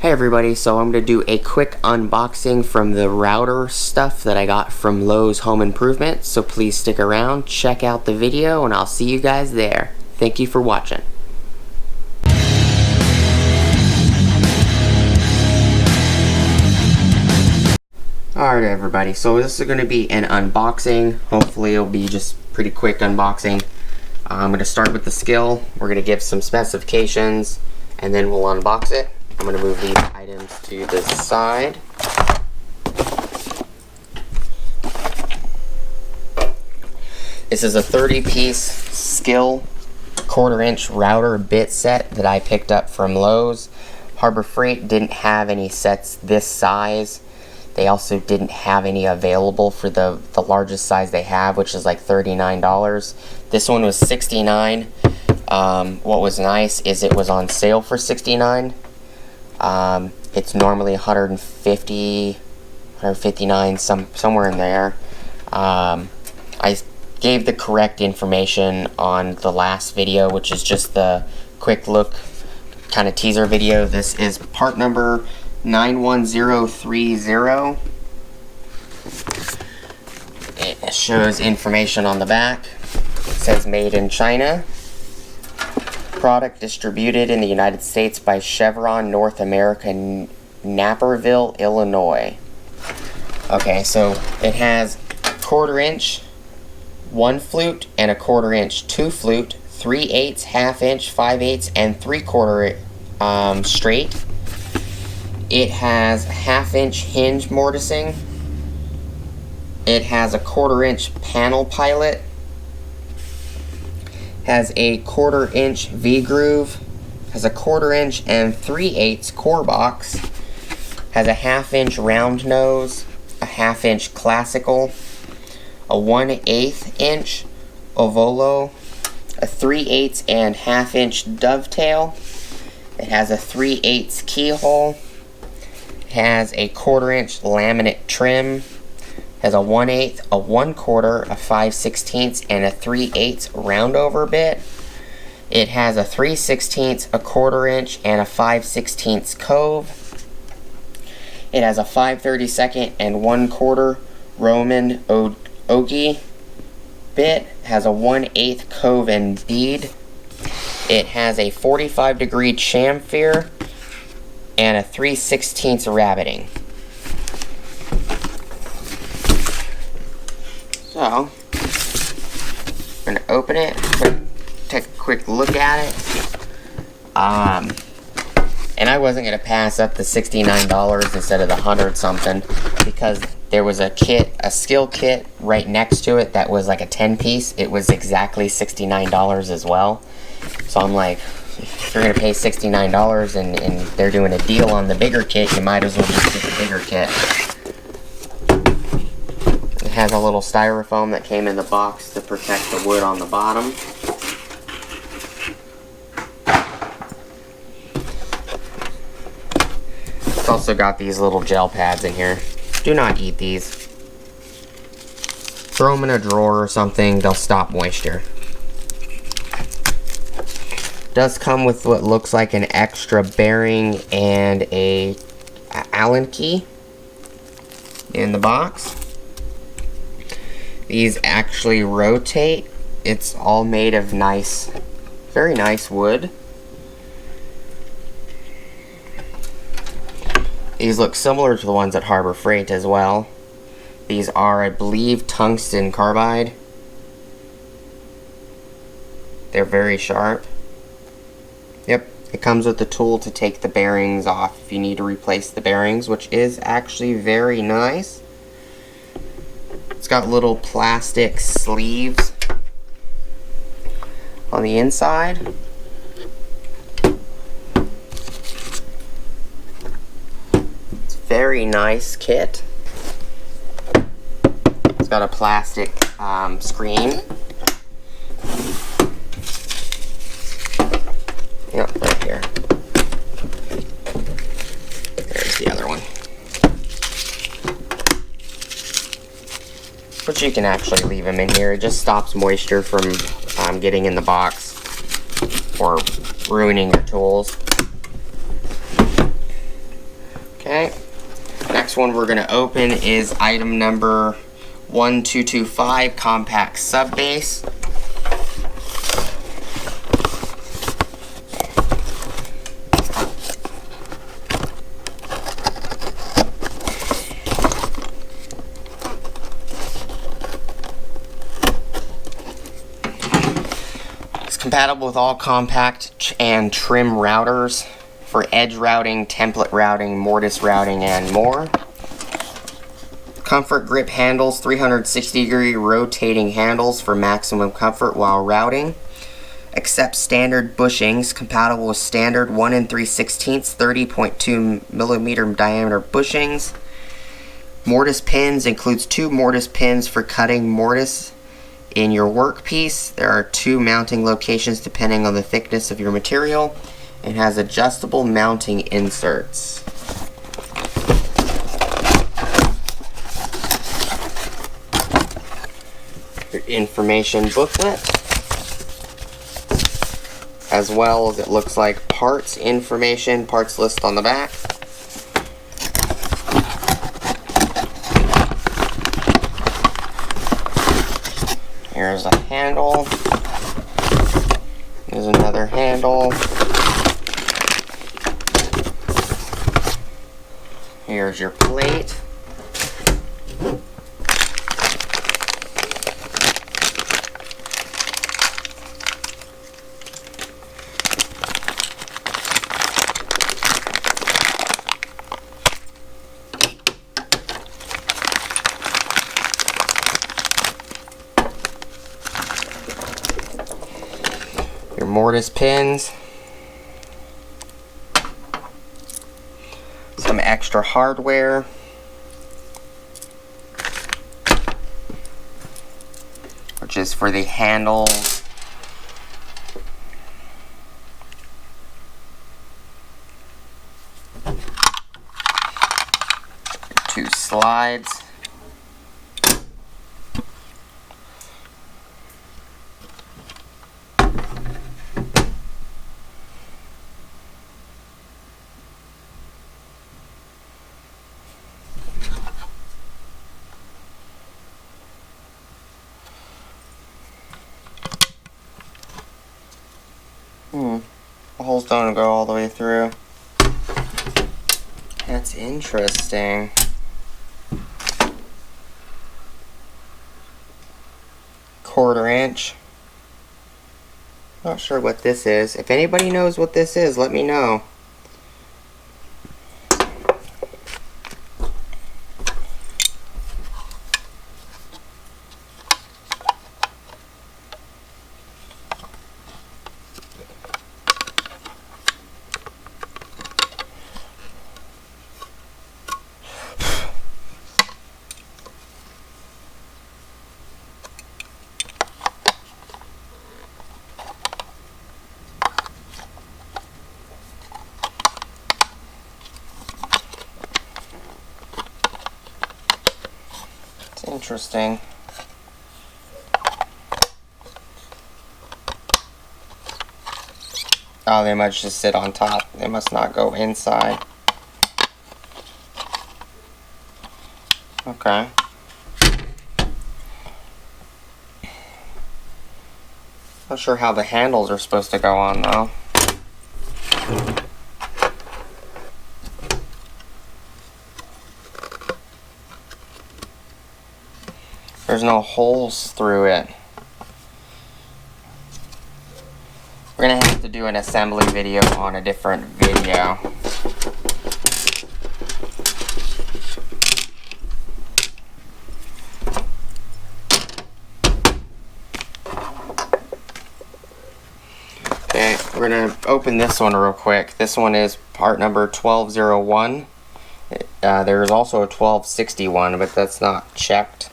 Hey everybody, so I'm going to do a quick unboxing from the router stuff that I got from Lowe's Home Improvement, so please stick around, check out the video, and I'll see you guys there. Thank you for watching. Alright everybody, so this is going to be an unboxing. Hopefully it'll be just pretty quick unboxing. I'm going to start with the Skil. We're going to give some specifications, and then we'll unbox it. I'm going to move these items to the side. This is a 30-piece Skil 1/4-inch router bit set that I picked up from Lowe's. Harbor Freight didn't have any sets this size. They also didn't have any available for the largest size they have, which is like $39. This one was $69. What was nice is it was on sale for $69. It's normally $150, $159, somewhere in there. I gave the correct information on the last video, which is just the quick look kind of teaser video. This is part number 91030. It shows information on the back. It says made in China. Product distributed in the United States by Chevron North America, Naperville, Illinois. Okay, so it has 1/4-inch 1 flute and a 1/4-inch 2 flute, 3/8, 1/2 inch, 5/8, and 3/4 straight. It has 1/2 inch hinge mortising. It has a 1/4-inch panel pilot. Has a 1/4-inch V-groove, has a 1/4-inch and 3/8 core box, has a 1/2 inch round nose, a 1/2 inch classical, a 1/8 inch ovolo, a 3/8 and 1/2 inch dovetail. It has a 3/8 keyhole, has a 1/4-inch laminate trim, has a 1/8, a 1/4, a 5/16, and a 3/8 roundover bit. It has a 3/16, a 1/4-inch, and a 5/16 cove. It has a 5/32 and 1/4 Roman ogie bit. Has a 1/8 cove and bead. It has a 45-degree chamfer and a 3/16 rabbiting. So, I'm going to open it, take a quick look at it. And I wasn't going to pass up the $69 instead of the 100-something, because there was a kit, a Skil kit right next to it that was like a 10-piece. It was exactly $69 as well. So I'm like, if you're going to pay $69 and they're doing a deal on the bigger kit, you might as well just get the bigger kit. It has a little styrofoam that came in the box to protect the wood on the bottom. It's also got these little gel pads in here. Do not eat these. Throw them in a drawer or something, they'll stop moisture. Does come with what looks like an extra bearing and a Allen key in the box. These actually rotate. It's all made of nice, very nice wood. These look similar to the ones at Harbor Freight as well. These are, I believe, tungsten carbide. They're very sharp. Yep, it comes with the tool to take the bearings off if you need to replace the bearings, which is actually very nice. It's got little plastic sleeves on the inside. It's a very nice kit. It's got a plastic screen. Yep, right here. There's the other one. But you can actually leave them in here. It just stops moisture from getting in the box or ruining your tools. Okay. Next one we're going to open is item number 1225, compact sub base. It's compatible with all compact and trim routers for edge routing, template routing, mortise routing, and more. Comfort grip handles, 360-degree rotating handles for maximum comfort while routing. Accepts standard bushings, compatible with standard 1 3/16, 30.2 millimeter diameter bushings. Mortise pins, includes 2 mortise pins for cutting mortise in your workpiece. There are 2 mounting locations depending on the thickness of your material. It has adjustable mounting inserts. Your information booklet, as well as it looks like parts information, parts list on the back. Here's a handle. There's another handle. Here's your plate. Your mortise pins. Some extra hardware. Which is for the handles. Two slides. The holes don't go all the way through. That's interesting. Quarter-inch. Not sure what this is. If anybody knows what this is, let me know. Interesting. Oh, they must just sit on top. They must not go inside. Okay. Not sure how the handles are supposed to go on though. There's no holes through it. We're gonna have to do an assembly video on a different video. Okay, we're gonna open this one real quick. This one is part number 1201. There's also a 1261, but that's not checked.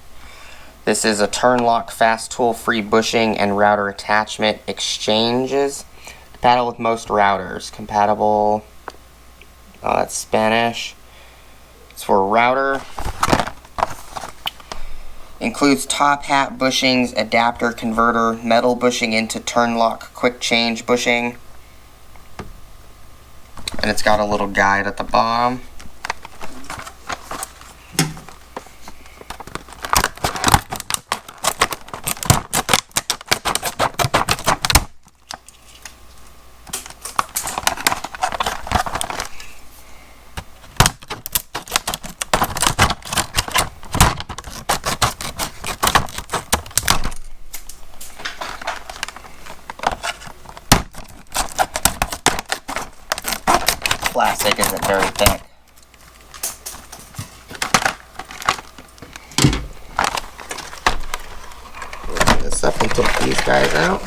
This is a Turnlock fast tool free bushing and router attachment exchanges. Compatible with most routers. Compatible, oh that's Spanish. It's for a router. Includes top hat bushings, adapter converter, metal bushing into Turnlock quick change bushing. And it's got a little guide at the bottom. plastic isn't very thick. Open this up and take these guys out.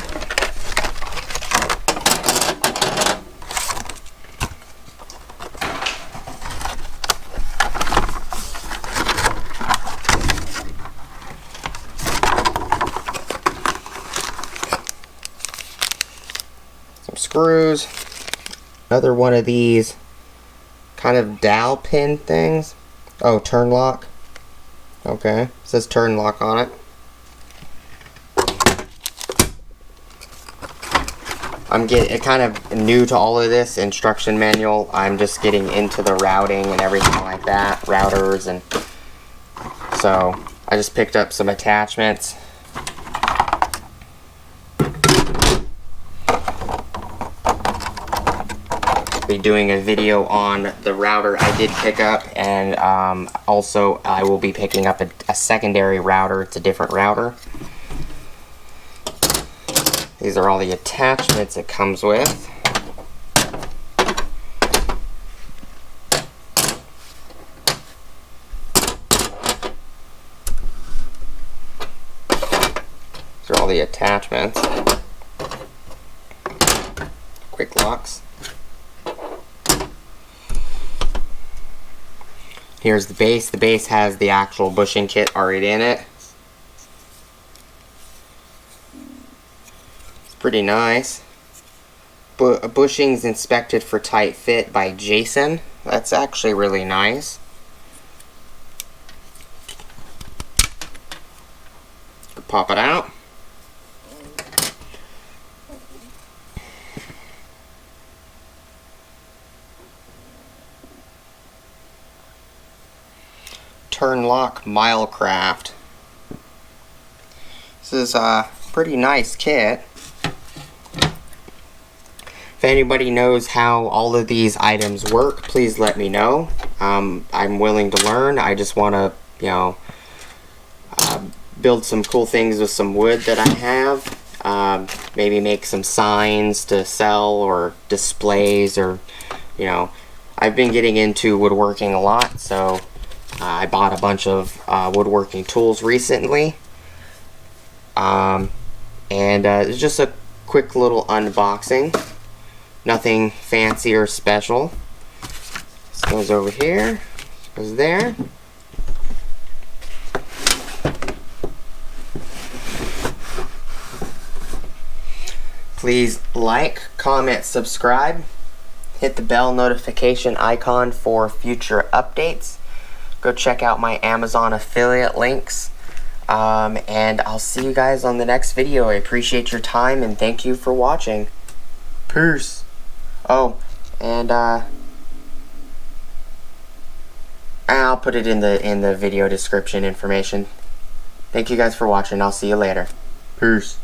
Some screws. Another one of these kind of dowel pin things. Oh, Turnlock. Okay, it says Turnlock on it. I'm kind of new to all of this instruction manual. I'm just getting into the routing and everything like that, routers, and so I just picked up some attachments. Be doing a video on the router I did pick up, and also I will be picking up a secondary router. It's a different router. These are all the attachments it comes with. These are all the attachments. Quick locks. Here's the base. The base has the actual bushing kit already in it. It's pretty nice. Bushings inspected for tight fit by Jason. That's actually really nice. Pop it out. Turnlock MilesCraft. This is a pretty nice kit. If anybody knows how all of these items work, please let me know. I'm willing to learn. I just want to, build some cool things with some wood that I have. Maybe make some signs to sell or displays, or, I've been getting into woodworking a lot, so I bought a bunch of woodworking tools recently, and it's just a quick little unboxing. Nothing fancy or special. This goes over here, this goes there. Please like, comment, subscribe, hit the bell notification icon for future updates. Go check out my Amazon affiliate links, and I'll see you guys on the next video. I appreciate your time and thank you for watching. Peace. Oh, and I'll put it in the video description information. Thank you guys for watching. I'll see you later. Peace.